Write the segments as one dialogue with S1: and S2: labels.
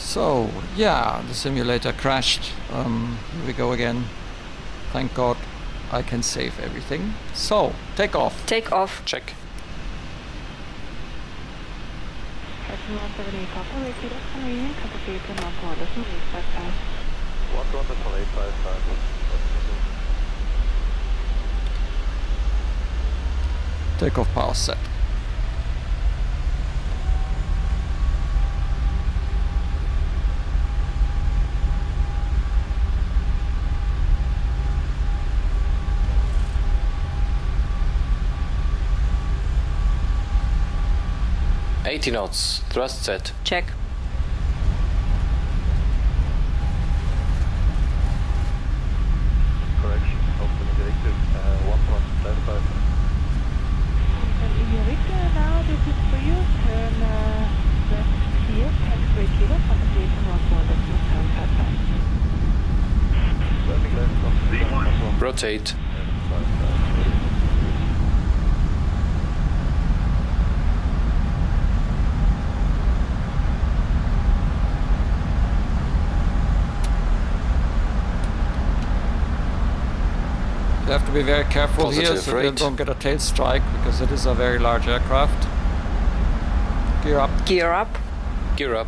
S1: So, yeah, the simulator crashed. Here we go again. Thank God I can save everything. So, take off.
S2: Take off.
S3: Check.
S1: Takeoff power set.
S3: $80 knots, thrust set.
S2: Check.
S4: Correction, open directive, 1 thrust, left 5.
S5: In your Victor now, this is for you. Turn left here, taxiway kilo, compensation 1
S4: Turning left, compensation.
S3: Rotate.
S1: You have to be very careful
S3: Positive
S1: here so you
S3: rate.
S1: don't get a tail strike because it is a very large aircraft. Gear up.
S2: Gear up.
S3: Gear up.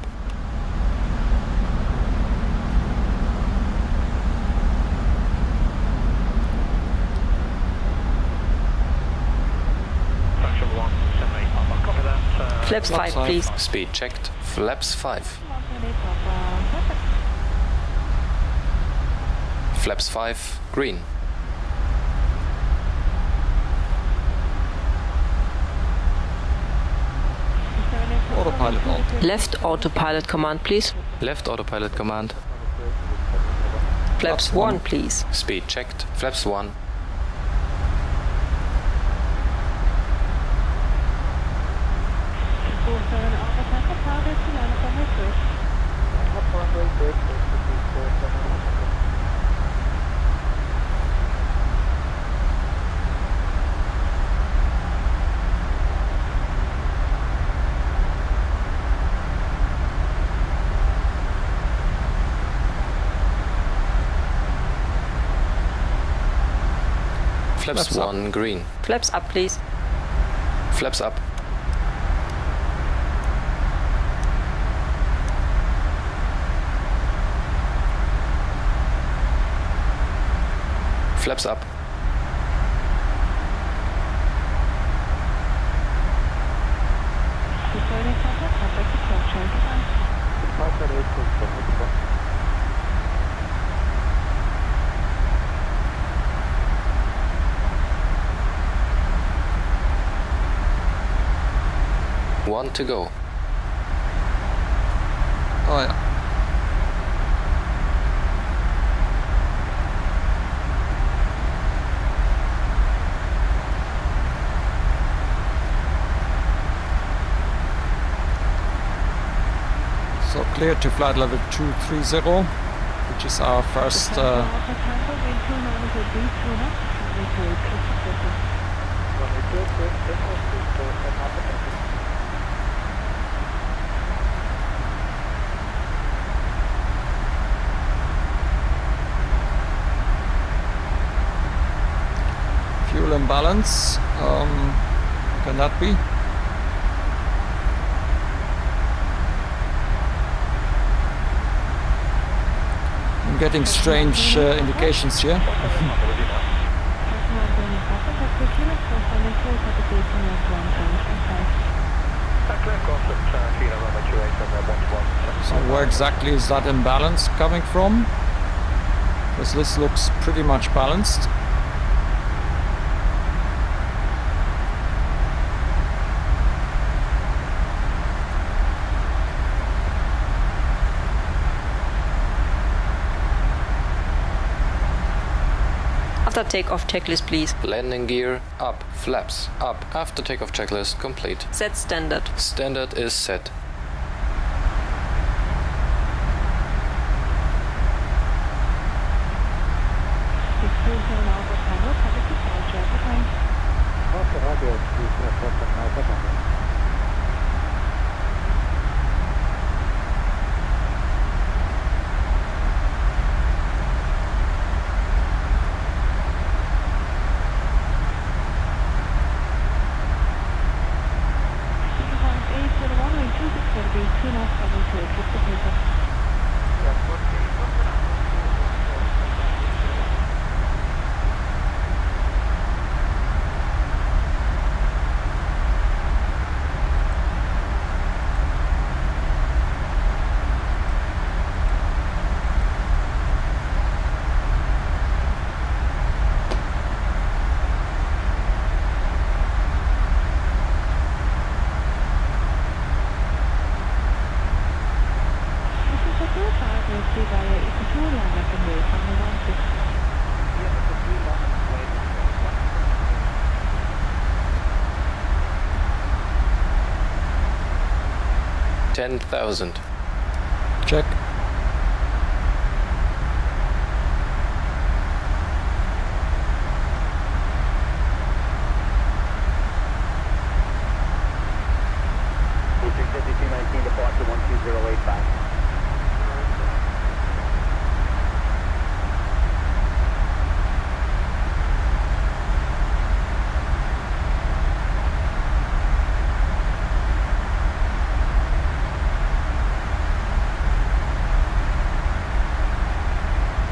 S2: Flaps 5,
S1: five.
S2: please.
S3: Speed checked. Flaps 5. Flaps 5. Green.
S1: Autopilot on.
S2: Left autopilot command, please.
S3: Left autopilot command.
S2: Flaps 1, please.
S3: Speed checked. Flaps 1. Flaps
S1: Flaps up.
S3: 1 green.
S2: Flaps up, please.
S3: Flaps up. Flaps up. One to go.
S1: Oh yeah. So clear to flight level 230, which is our first fuel imbalance. Can that be? I'm getting strange indications here. So where exactly is that imbalance coming from? Because this looks pretty much balanced.
S2: After takeoff checklist, please.
S3: Landing gear up. Flaps up. After takeoff checklist complete.
S2: Set standard.
S3: Standard is set. 10,000.
S1: Check.
S6: P3DV5 departure 12085.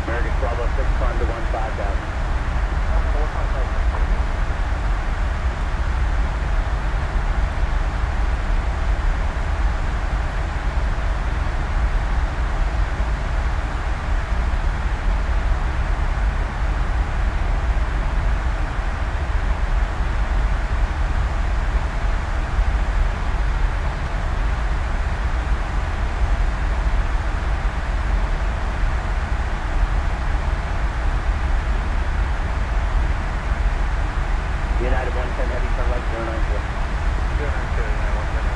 S6: American 1206, climb to 15,000. United 110 heavy, turn right 090.
S4: 090, United 110.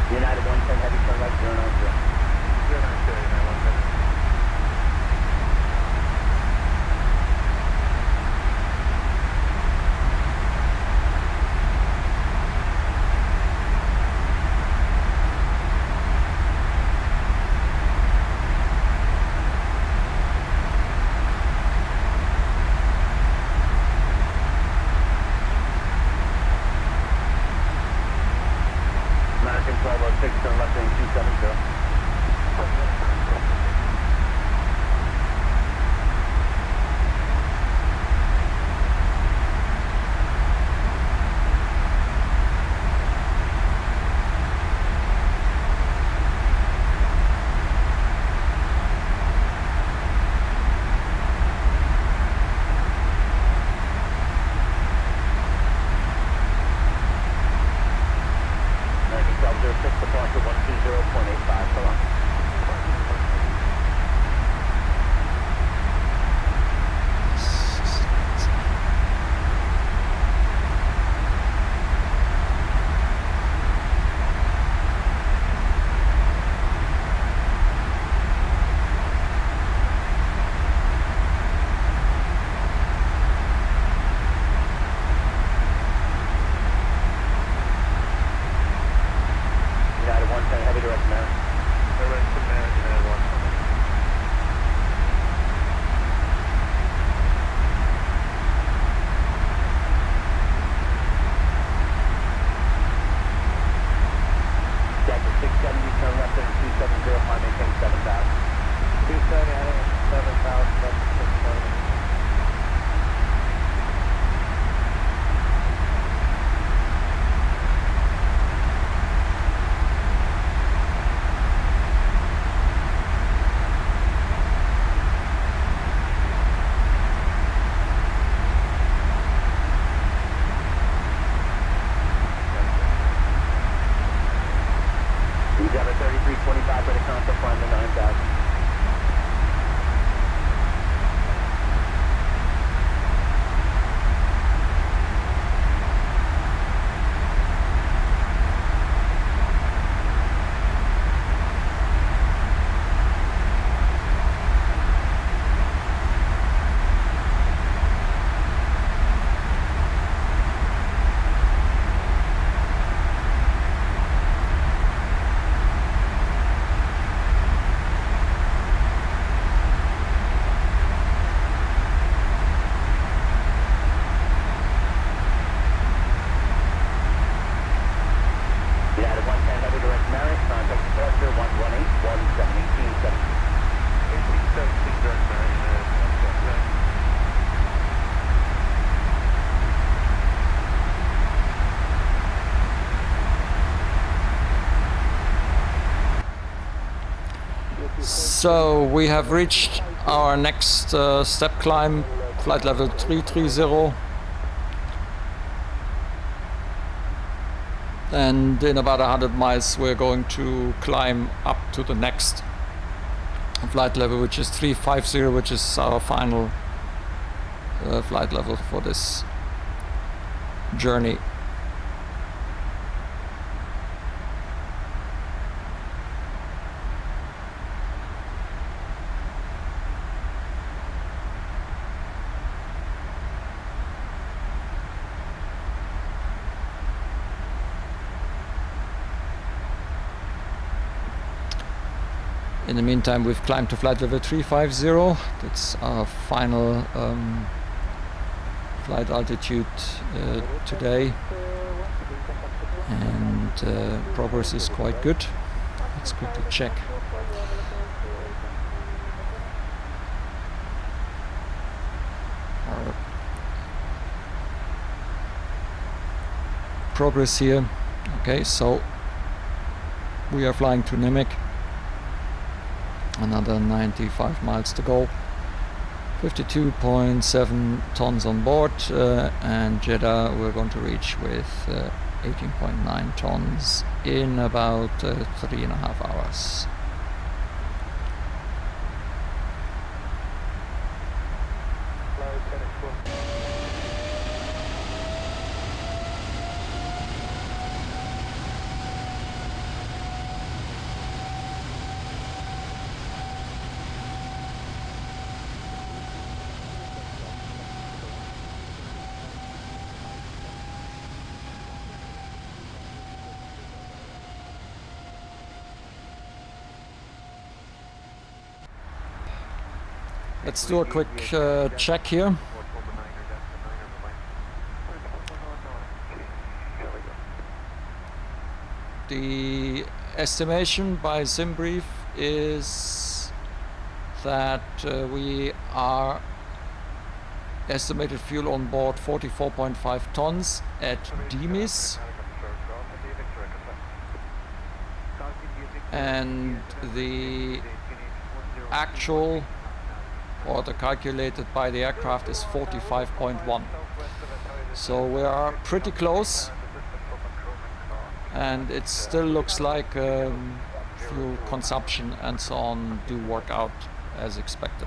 S6: United 110 heavy, turn right 090.
S4: 090, United 110.
S6: American 1206, turn left lane 270. American 1206, departure 120.85, so long. United 110 heavy, direct American.
S4: Direct to American, United 110.
S6: Delta 670, turn left lane 270, climb maintain 7,000.
S4: 270, I think it's 7,000, that's 670.
S6: Endeavor 3325, ready contact, climb to 9,000. United 110 heavy, direct Marriott, contact departure 118, 1718,
S4: 1817, direct American, United 110.
S1: So we have reached our next step climb, flight level 330. And in about 100 miles we're going to climb up to the next flight level, which is 350, which is our final flight level for this journey. In the meantime, we've climbed to flight level 350. That's our final flight altitude today, and progress is quite good. Let's quickly check. Our progress here. Okay, so we are flying to Nimiq. Another 95 miles to go. 52.7 tons on board, and Jeddah we're going to reach with 18.9 tons in about 3.5 hours. Let's do a quick check here. The estimation by SimBrief is that we are estimated fuel on board 44.5 tons at DMIS, and the actual, or the calculated by the aircraft, is 45.1. So we are pretty close, and it still looks like fuel consumption and so on do work out as expected.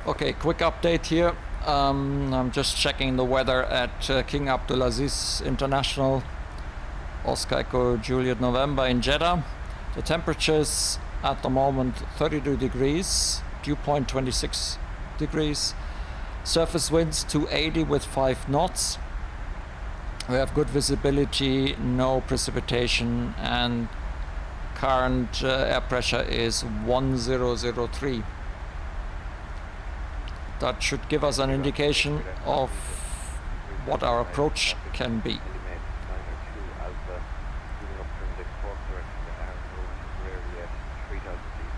S1: Okay, quick update here. I'm just checking the weather at King Abdulaziz International, Oscar Echo Juliet November in Jeddah. The temperatures at the moment 32 degrees, dew point 26 degrees, surface winds 280 with 5 knots. We have good visibility, no precipitation, and current air pressure is 1003. That should give us an indication of what our approach can be.
S4: Estimate 902 Alpha, moving up from the Corsair to the Arm Road to Rarely at 3000 feet.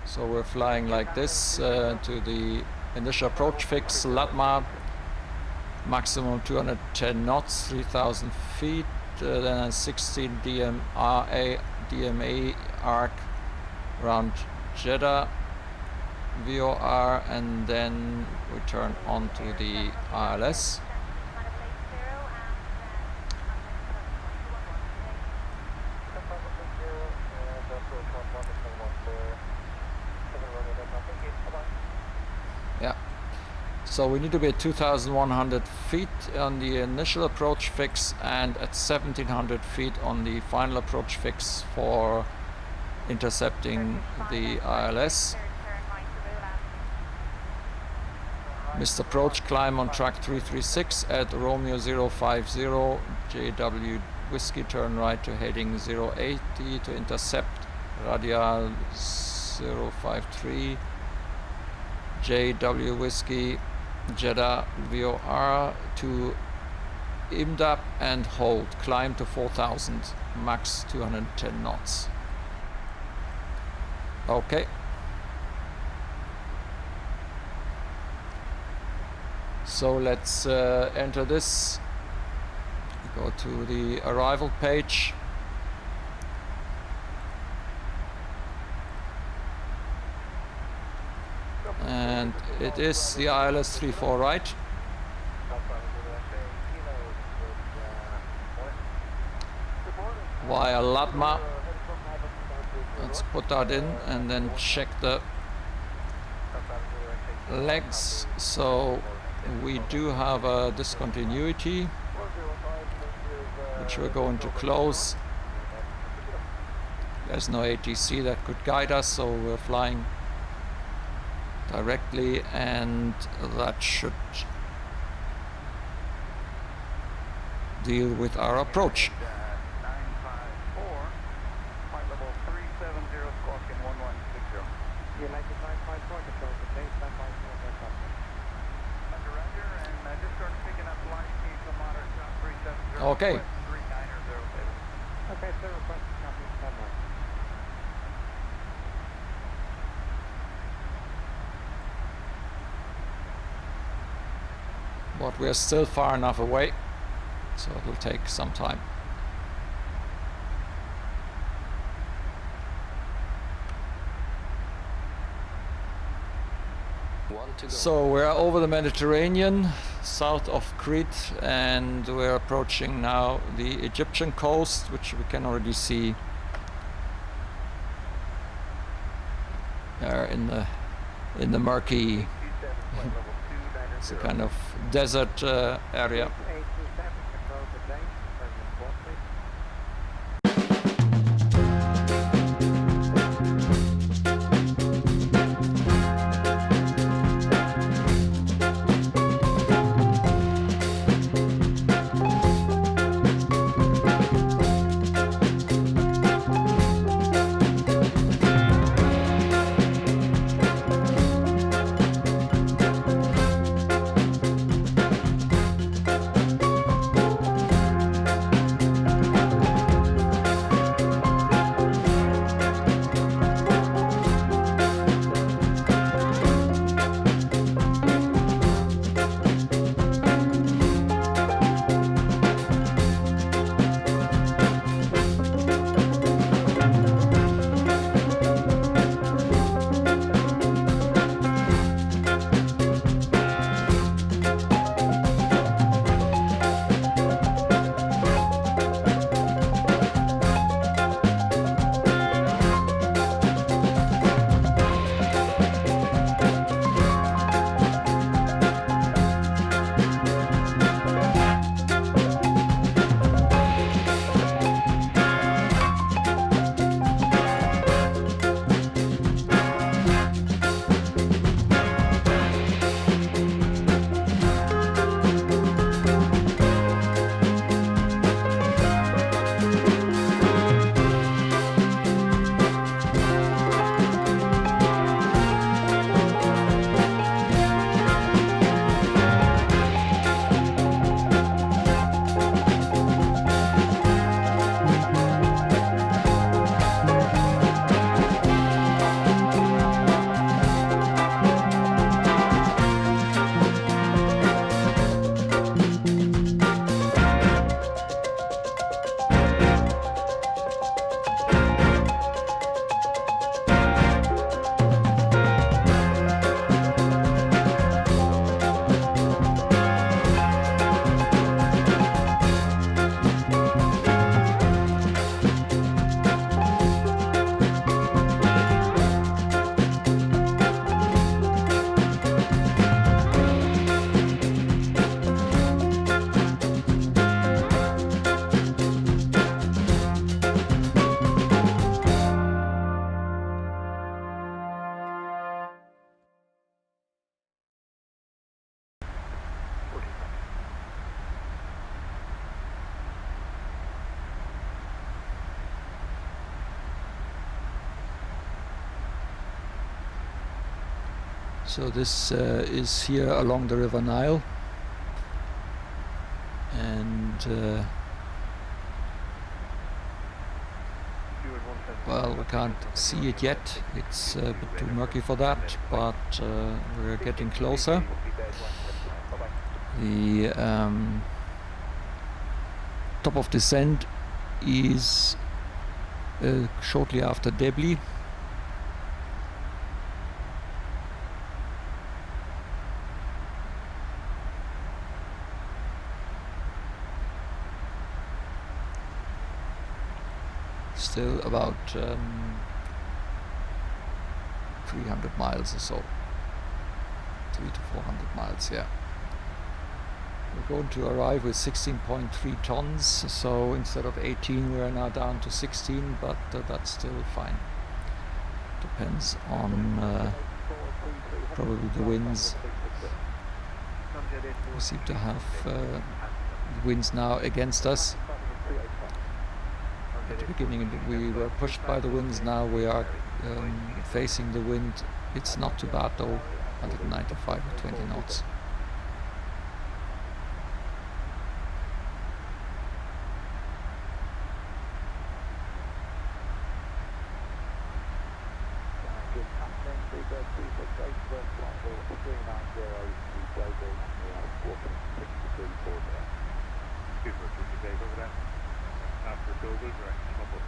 S1: So we're flying like this to the initial approach fix, Latma, maximum 210 knots, 3000 feet, then a 16 DMA arc around Jeddah, VOR, and then we turn on to the ILS. Yeah, so we need to be at 2100 feet on the initial approach fix and at 1700 feet on the final approach fix for intercepting the ILS. Missed approach, climb on track 336 at Romeo 050, JW Whiskey, turn right to heading 080 to intercept radial 053, JW Whiskey, Jeddah VOR to Imbalance and hold, climb to 4000, max 210 knots. Okay. So let's enter this. Go to the arrival page. And it is the ILS 34, right? Via Latma. Let's put that in and then check the legs. So we do have a discontinuity, which we're going to close. There's no ATC that could guide us, so we're flying directly, and that should deal with our approach.
S6: 954, flight level 370, squawk in 1160.
S4: United 954 control, contain standby for aircraft.
S6: Under, and just started picking up line speed from moderate south 370.
S1: Okay.
S6: 3907.
S4: Okay, sir, request to copy standby.
S1: But we're still far enough away, so it will take some time.
S3: One to go.
S1: So we're over the Mediterranean, south of Crete, and we're approaching now the Egyptian coast, which we can already see there in the murky, it's a kind of desert area.
S4: 827 control, contain, confirm report, please.
S1: So this is here along the River Nile, and well, we can't see it yet, it's a bit too murky for that, but we're getting closer. The top of descent is shortly after Debli. Still about 300 miles or so, 300 to 400 miles, yeah. We're going to arrive with 16.3 tons, so instead of 18 we're now down to 16, but that's still fine. Depends on probably the winds. We seem to have the winds now against us. At the beginning we were pushed by the winds, now we are facing the wind. It's not too bad though, 195 or 20 knots.
S4: After double direct trouble.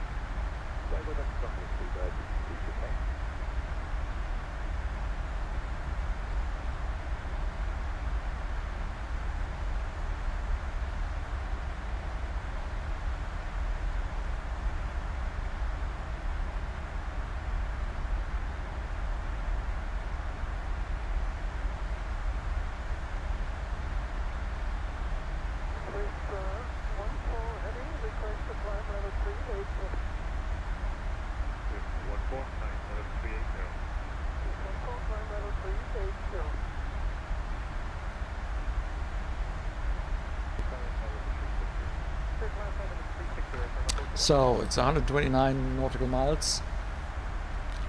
S1: So it's 129 nautical miles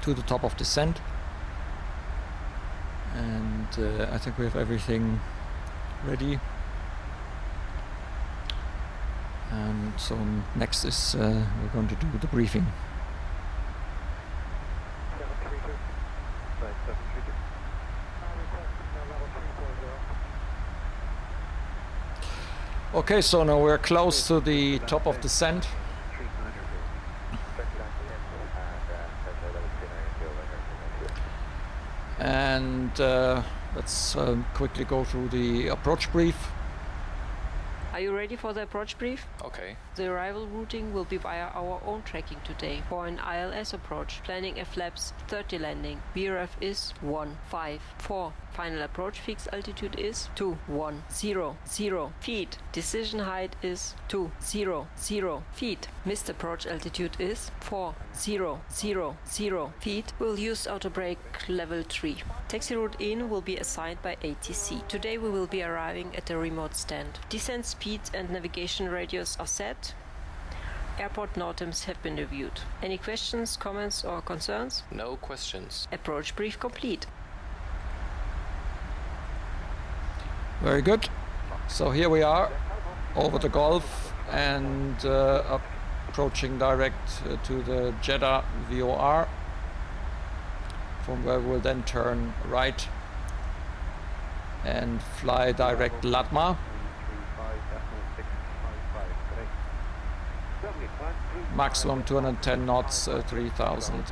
S1: to the top of descent, and I think we have everything ready. And so next is we're going to do the briefing. Okay, so now we're close to the top of descent. And let's quickly go through the approach brief.
S2: Are you ready for the approach brief?
S3: Okay.
S2: The arrival routing will be via our own tracking today. For an ILS approach, planning a flaps 30 landing. VRF is 154. Final approach fixed altitude is 2100 feet. Decision height is 200 feet. Missed approach altitude is 4000 feet. We'll use auto brake level 3. Taxi route in will be assigned by ATC. Today we will be arriving at a remote stand. Descent speeds and navigation radius are set. Airport NOTAMs have been reviewed. Any questions, comments or concerns?
S3: No questions.
S2: Approach brief complete.
S1: Very good. So here we are over the Gulf and approaching direct to the Jeddah VOR, from where we'll then turn right and fly direct Latma. Maximum 210 knots, 3000.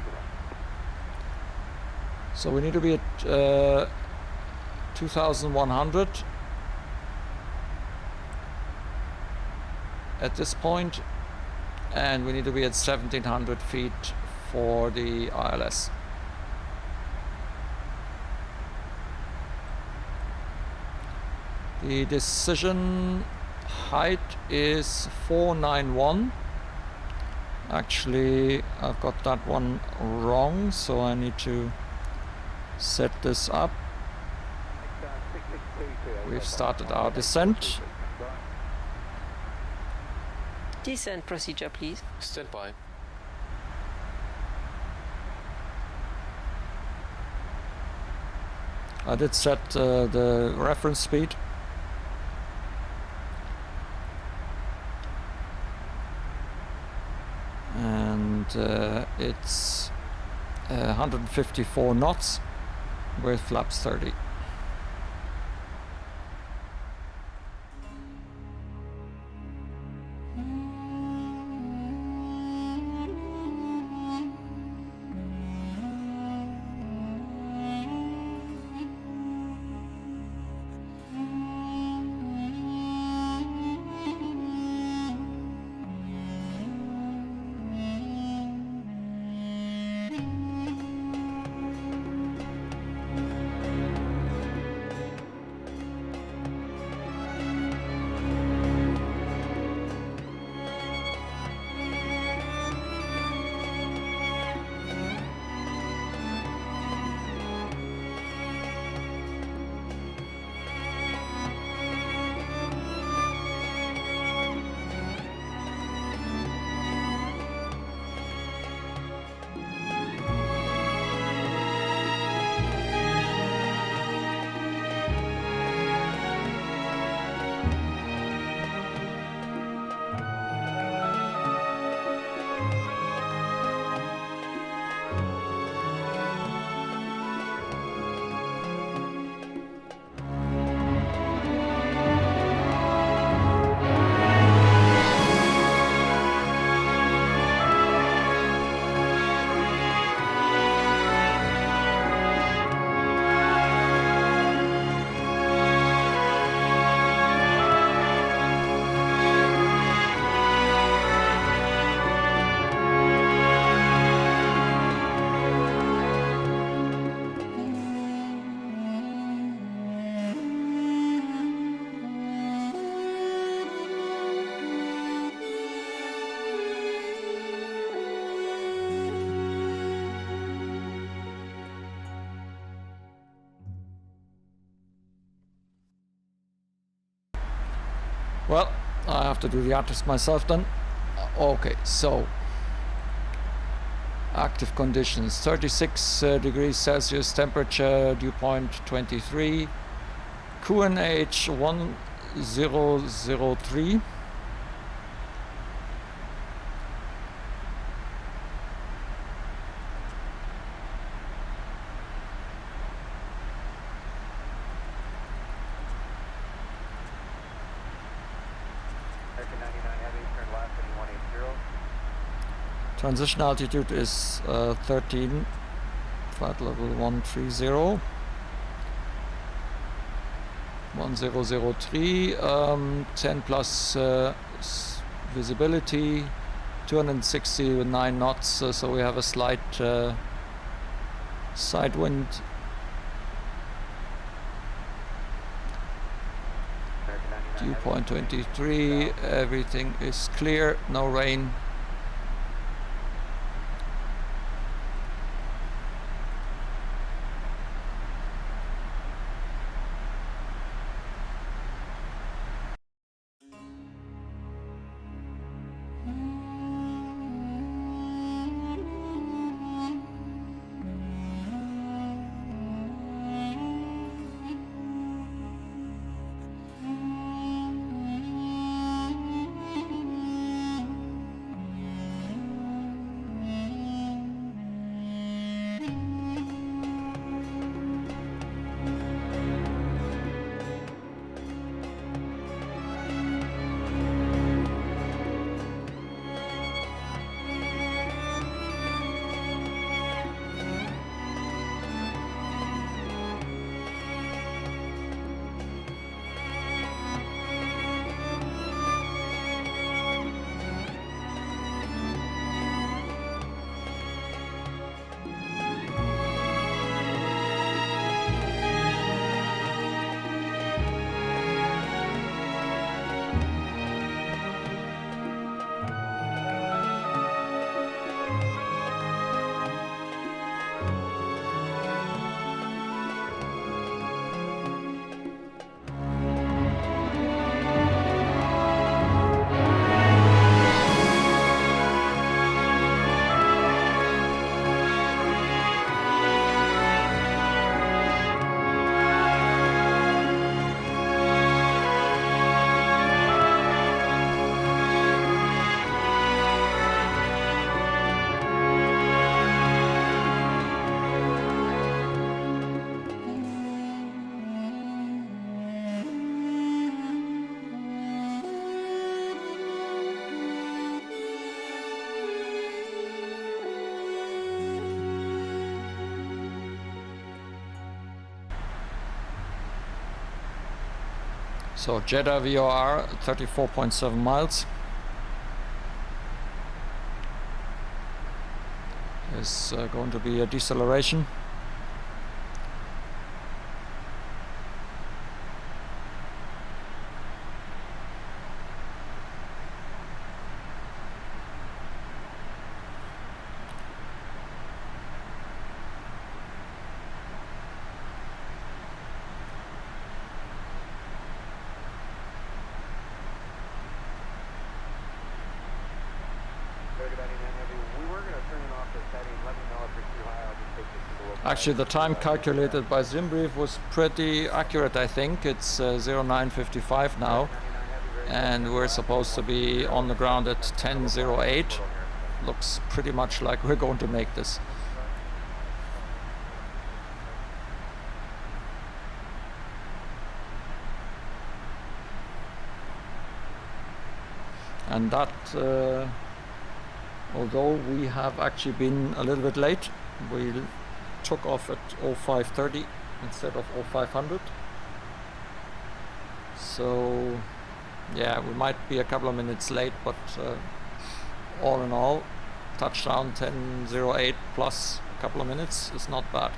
S1: So we need to be at 2100 at this point, and we need to be at 1700 feet for the ILS. The decision height is 491. Actually, I've got that one wrong, so I need to set this up. We've started our descent.
S2: Descent procedure, please.
S3: Stand by.
S1: I did set the reference speed. And it's 154 knots with flaps 30. Well, I have to do the ATIS myself then. Okay, so active conditions: 36 degrees Celsius temperature, dew point 23, QNH 1003.
S4: American 99 Heavy, turn left, heading 180.
S1: Transition altitude is 13, flight level 130. 1003, 10 plus visibility, 269 knots, so we have a slight side wind.
S4: American 99
S1: Dew
S4: Heavy,
S1: point
S4: turning
S1: 23,
S4: south.
S1: everything is clear, no rain. So Jeddah VOR 34.7 miles is going to be a deceleration. Actually, the time calculated by Zimbrief was pretty accurate, I think. It's 09:55 now, and we're supposed to be on the ground at 10:08. Looks pretty much like we're going to make this. And that, although we have actually been a little bit late, we took off at 0530 instead of 0500. So yeah, we might be a couple of minutes late, but all in all, touchdown 10:08 plus a couple of minutes is not bad.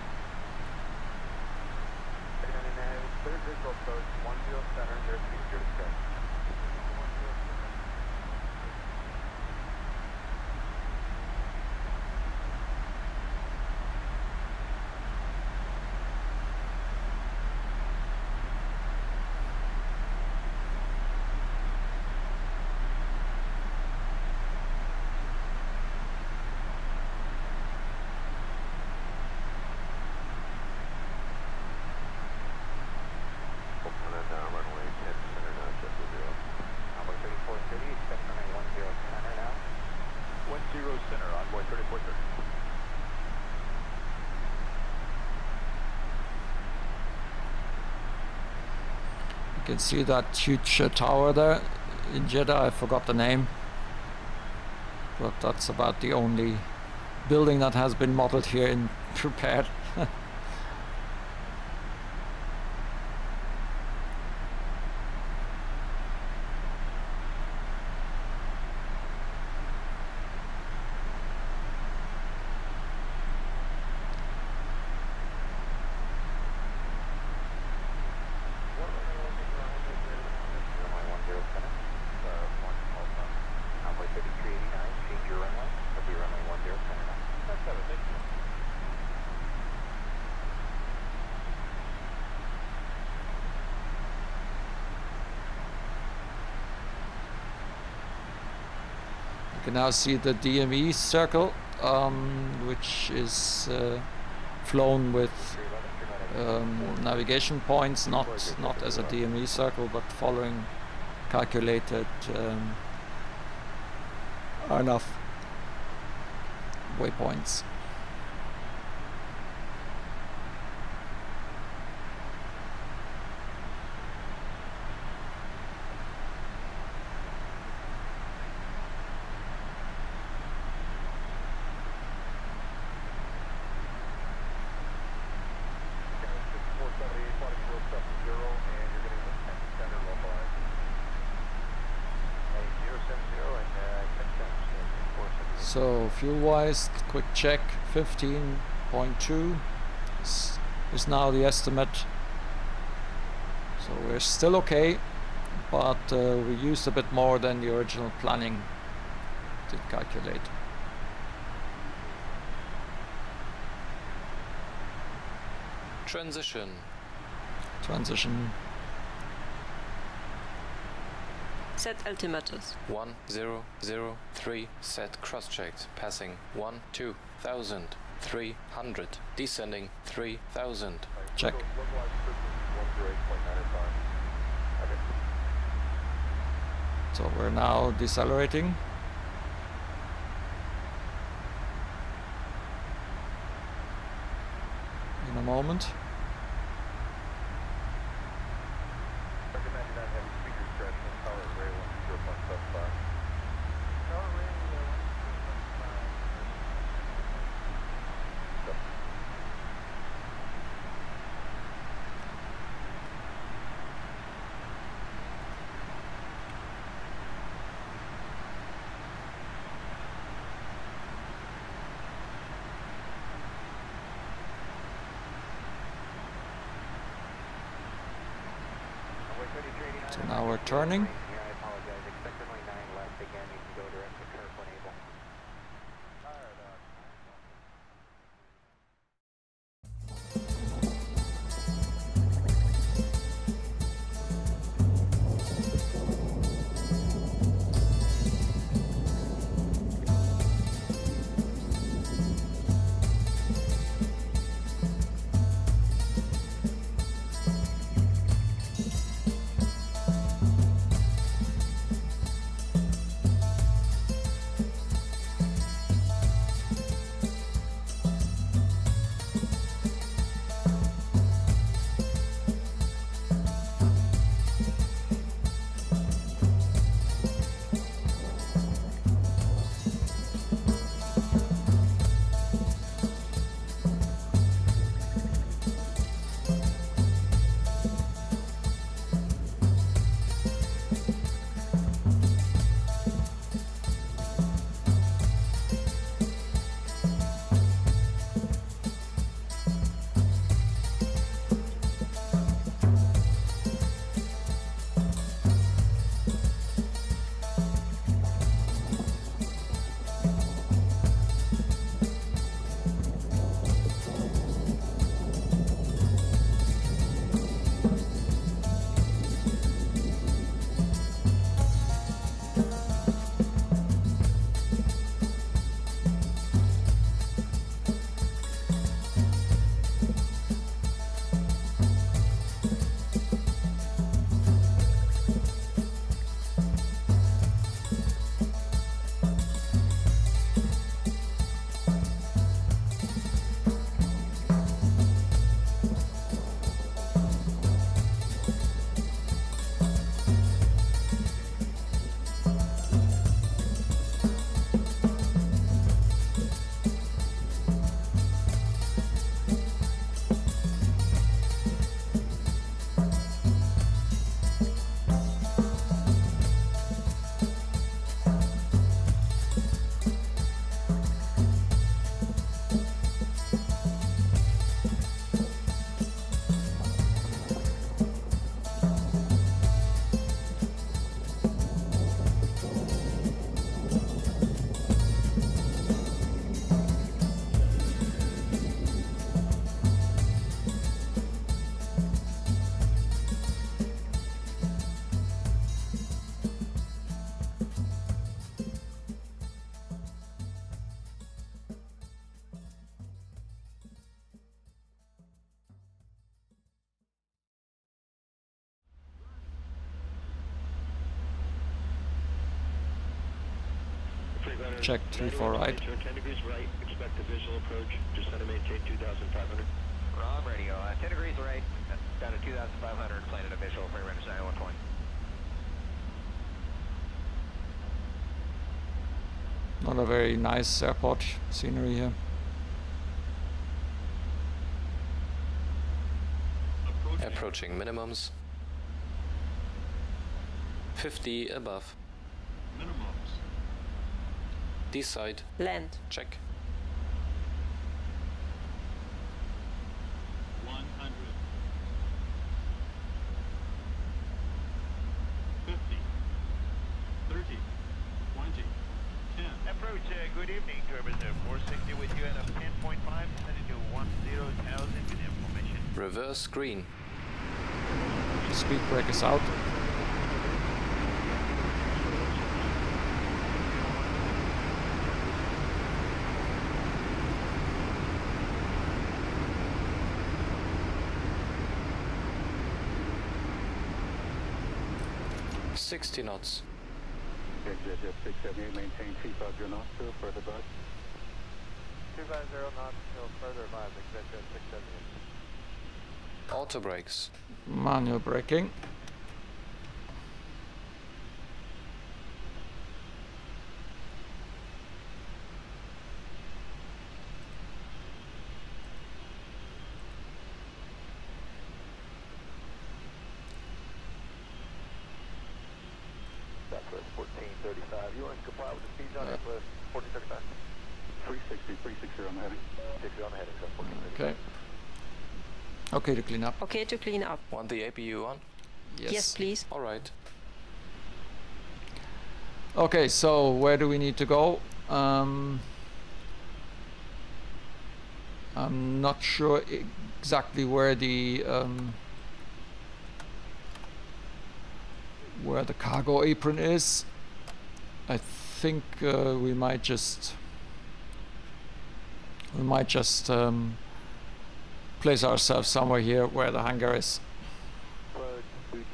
S1: can see that huge tower there in Jeddah. I forgot the name, but that's about the only building that has been modeled here and prepared. You can now see the DME circle, which is flown with navigation points, not as a DME circle, but following calculated enough waypoints. So fuel wise, quick check, 15.2 is now the estimate. So we're still okay, but we used a bit more than the original planning did calculate.
S3: Transition.
S2: Set altimeters.
S3: 1003 set cross-checked, passing 12,300, descending 3,000.
S1: Check. So we're now decelerating. In a moment. So now we're turning. check 34 right.
S7: 10 degrees right, expect a visual approach, descend and maintain 2,500.
S4: Wrong radio, 10 degrees right, down to 2,500, planted a visual for your Nile 120.
S1: Not a very nice airport scenery here.
S3: Approaching minimums. 50 above.
S7: Minimums.
S3: Decide.
S2: Land.
S3: Check.
S7: 100. 50. 30. 20. 10.
S6: Approach, good evening, Turbine 460 with you at a 10.5, descending to 10,000 with information.
S3: Reverse green.
S1: Speed brake is out.
S3: $60 knots.
S8: Jeddah 678, maintain T5 knots to further bus.
S4: 250 knots till further advise, expect Jet 678.
S3: Auto brakes.
S1: Manual braking.
S4: Southwest 1435, you want to comply with the speeds on Southwest 1435?
S8: 360 on the heading.
S4: 60 on the heading, so 1435.
S1: Okay. Okay to clean up.
S2: Okay to clean up.
S3: Want the APU on?
S2: Yes, please.
S3: Alright.
S1: Okay, so where do we need to go? I'm not sure exactly where the cargo apron is. I think we might just place ourselves somewhere here where the hangar is.
S4: Road, boutique.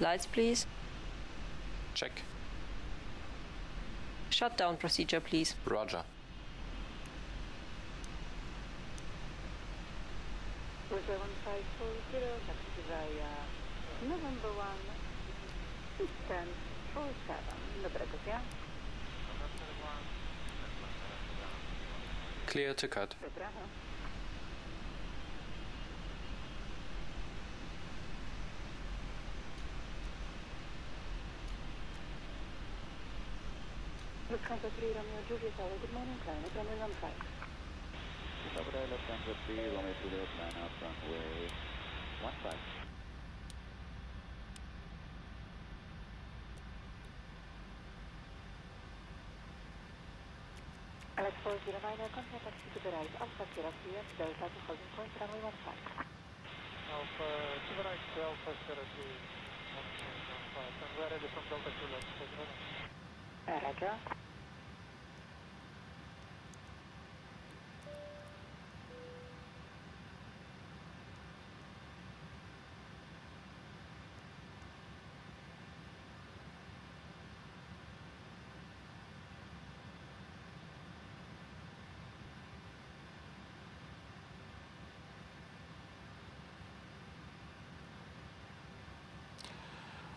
S2: Lights, please.
S3: Check.
S2: Shutdown procedure, please.
S3: Roger.
S5: Corsair 1540, taxi via November 1, Eastern 47. Dobrego dnia.
S3: Clear to cut.
S5: Dobrano. Lufthansa 3 Romeo Juliet Tower, good morning, climate runway 15.
S8: Dobra, Lufthansa 3, Romeo Juliet, line out runway 15.
S5: Alex 409, contact taxi to the right, Alpha Sierra CF, Delta to holding point, runway 15.
S6: Alpha, to the right, Alpha Sierra 3, 1.15, and we're ready from Delta to left,
S5: Roger.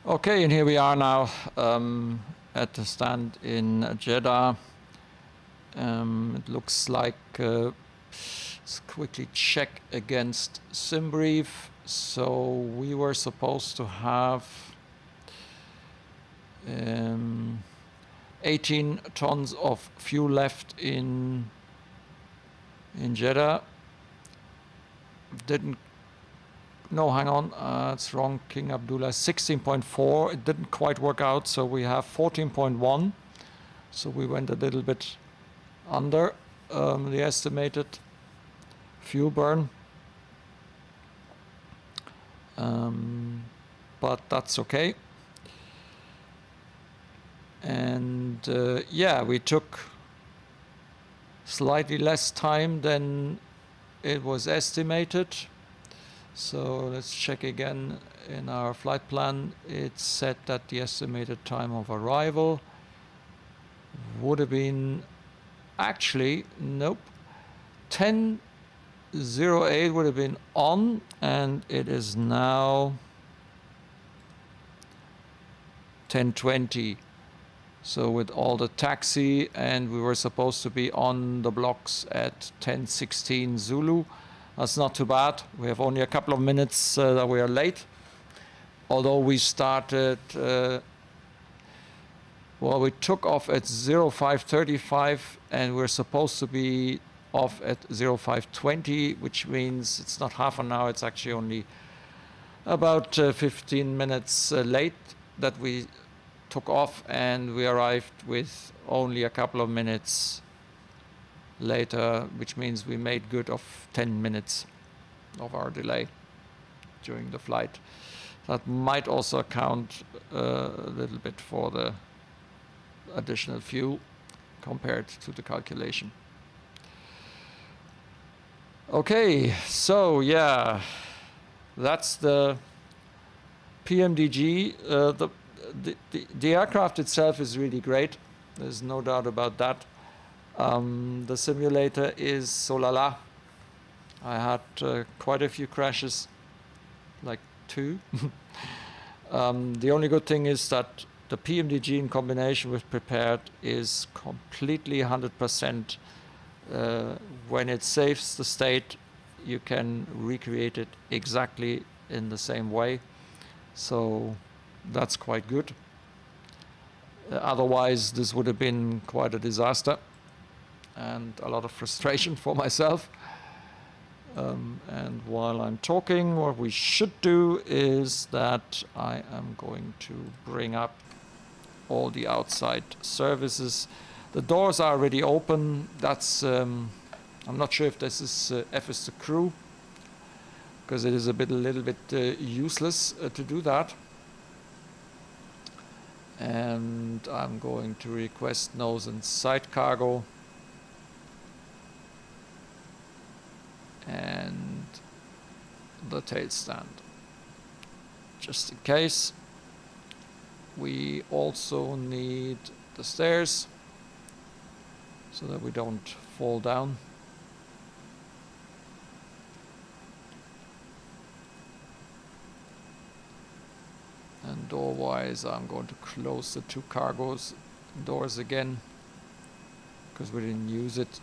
S1: Okay, and here we are now at the stand in Jeddah. It looks like, let's quickly check against SimBrief. So we were supposed to have 18 tons of fuel left in Jeddah. No, hang on, it's wrong. King Abdullah 16.4. It didn't quite work out, so we have 14.1. So we went a little bit under the estimated fuel burn. But that's okay. And yeah, we took slightly less time than it was estimated. So let's check again. In our flight plan, it's set that the estimated time of arrival would have been, actually, nope, 10:08 would have been on, and it is now 10:20. So with all the taxi, and we were supposed to be on the blocks at 10:16 Zulu. That's not too bad. We have only a couple of minutes that we are late. Although we started, well, we took off at 05:35 and we're supposed to be off at 05:20, which means it's not half an hour, it's actually only about 15 minutes late that we took off, and we arrived with only a couple of minutes later, which means we made good of 10 minutes of our delay during the flight. That might also account a little bit for the additional fuel compared to the calculation. Okay, so yeah, that's the Pmdg. The aircraft itself is really great. There's no doubt about that. The simulator is so la la. I had quite a few crashes, like 2. The only good thing is that the Pmdg in combination with prepared is completely 100%. When it saves the state, you can recreate it exactly in the same way. So that's quite good. Otherwise, this would have been quite a disaster and a lot of frustration for myself. And while I'm talking, what we should do is that I am going to bring up all the outside services. The doors are already open. That's I'm not sure if this is FS to crew, because it is a little bit useless to do that. And I'm going to request nose and side cargo. And the tail stand, just in case. We also need the stairs so that we don't fall down. And door wise, I'm going to close the 2 cargos doors again because we didn't use it.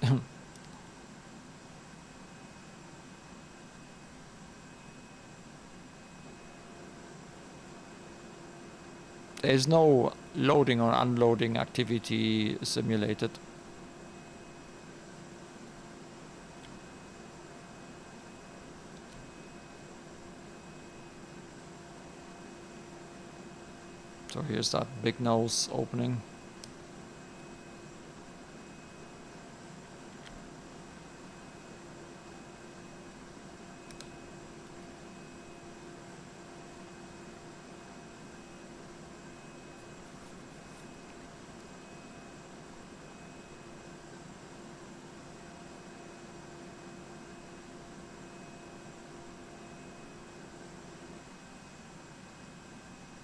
S1: There's no loading or unloading activity simulated. So here's that big nose opening.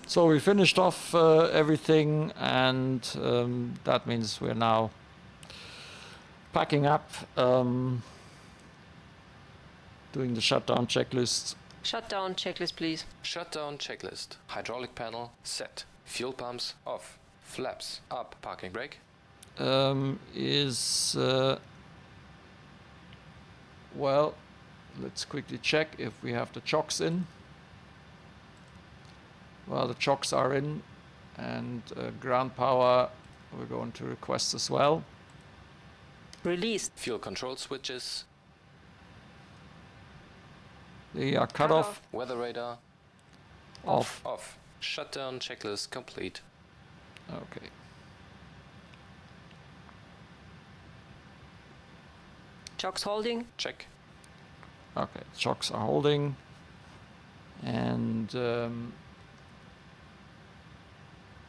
S1: So we finished off everything, and that means we're now packing up, doing the shutdown checklist.
S2: Shutdown checklist, please.
S3: Shutdown checklist. Hydraulic panel set. Fuel pumps off. Flaps up. Parking brake.
S1: Well, let's quickly check if we have the chocks in. Well, the chocks are in, and ground power we're going to request as well.
S2: Released.
S3: Fuel control switches.
S1: They are cut off.
S3: Weather radar.
S1: Off.
S3: Off. Shutdown checklist complete.
S1: Okay.
S2: Chocks holding.
S3: Check.
S1: Okay, chocks are holding, and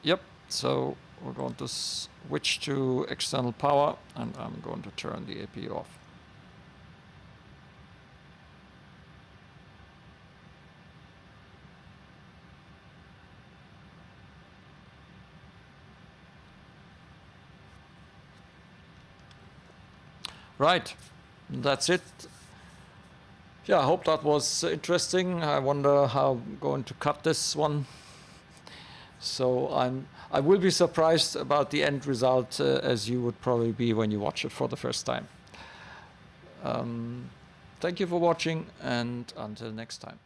S1: yep. So we're going to switch to external power, and I'm going to turn the AP off. Right, that's it. Yeah, I hope that was interesting. I wonder how I'm going to cut this one. So I will be surprised about the end result, as you would probably be when you watch it for the first time. Thank you for watching, and until next time.